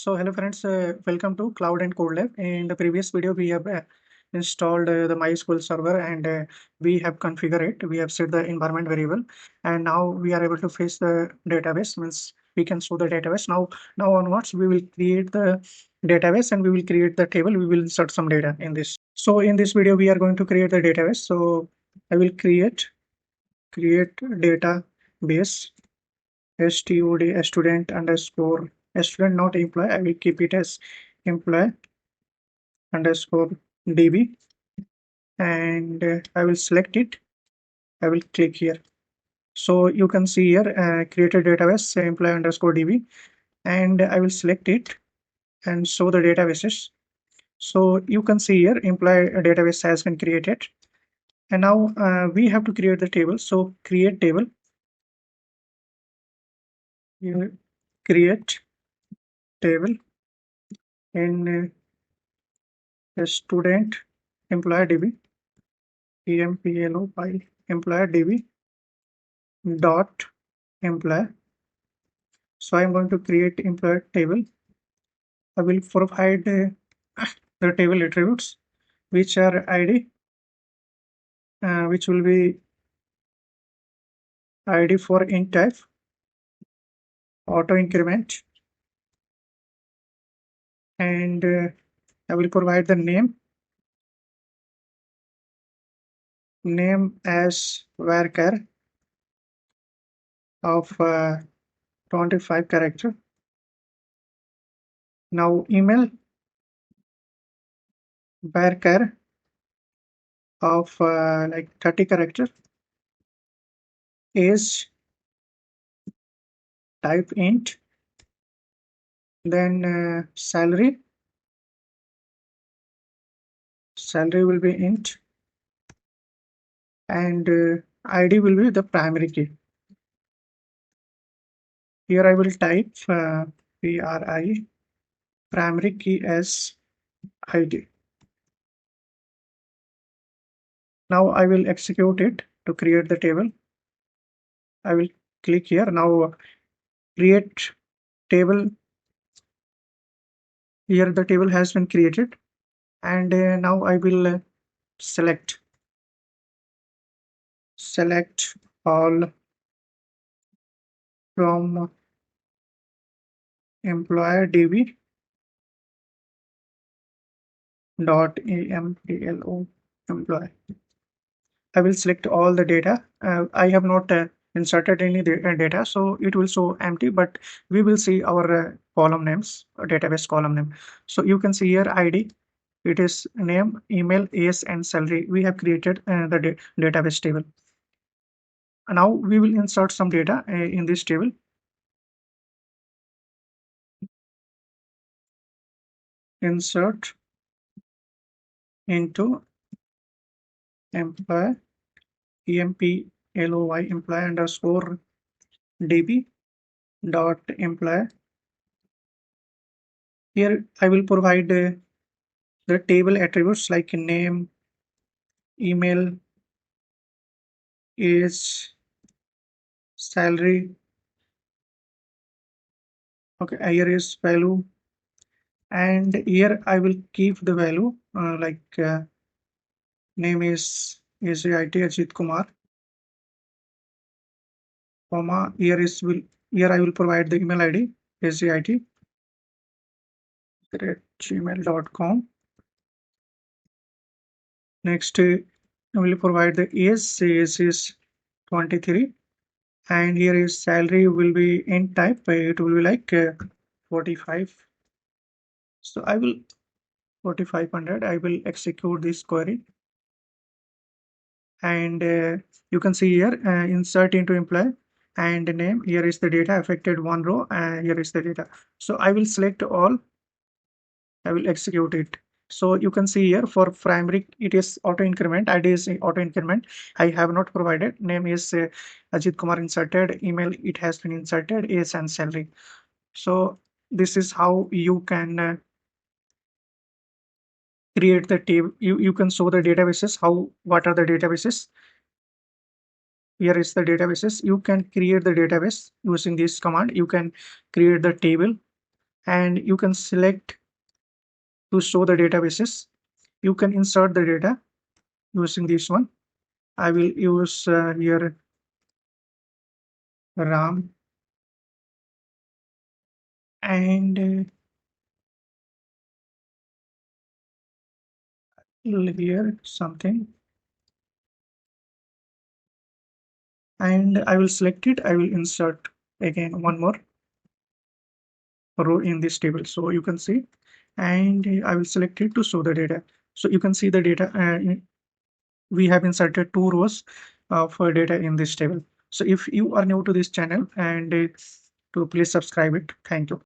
So hello friends, welcome to Cloud and Code Lab. In the previous video, we have installed the MySQL server and we have configured it. We have set the environment variable, and now we are able to face the database. Means we can show the database. Now onwards, we will create the database and we will create the table. We will insert some data in this. So in this video, we are going to create the database. So I will create database std student underscore student, not employee. I will keep it as employee underscore db, and I will select it. I will click here. So you can see here created database employee underscore db, and I will select it and show the databases. So you can see here employee database has been created, and now we have to create the table. So create table, you create table in student employee db employee employer db dot employer. So I'm going to create employer table. I will provide the table attributes, which are id, which will be id for int type, auto increment, and I will provide the name as varchar of 25 character. Now email varchar of like 30 character. Age type int, then salary will be int, and id will be the primary key. Here I will type pri primary key as id. Now I will execute it to create the table. I will click here. Now create table. Here the table has been created, and now I will select all from employer db dot amlo employee. I will select all the data. I have not inserted any data, so it will show empty, but we will see our column names, database column name. So you can see here ID, it is name, email, age, and salary. We have created the database table. Now we will insert some data in this table. Insert into employee, employee underscore db dot employee. Here I will provide the table attributes like name, email, age, salary. Okay, here is value, and here I will keep the value like name is it Ajit Kumar, comma here I will provide the email ID ajit@gmail.com. Next, I will provide the age is 23, and here is salary will be int type. It will be like 45. So I will 4500. I will execute this query, and you can see here insert into employee and name. Here is the data affected, one row, and here is the data. So I will select all. I will execute it. So you can see here for primary it is auto increment. ID is auto increment. I have not provided. Name is Ajit Kumar inserted. Email it has been inserted. Age and salary. So this is how you can create the table. You can show the databases. What are the databases? Here is the databases. You can create the database using this command. You can create the table and you can select to show the databases. You can insert the data using this one. I will use here RAM and here something, and I will select it. I will insert again one more row in this table. So you can see, and I will select it to show the data. So you can see the data. We have inserted two rows of data in this table. So if you are new to this channel, and to please subscribe it. Thank you.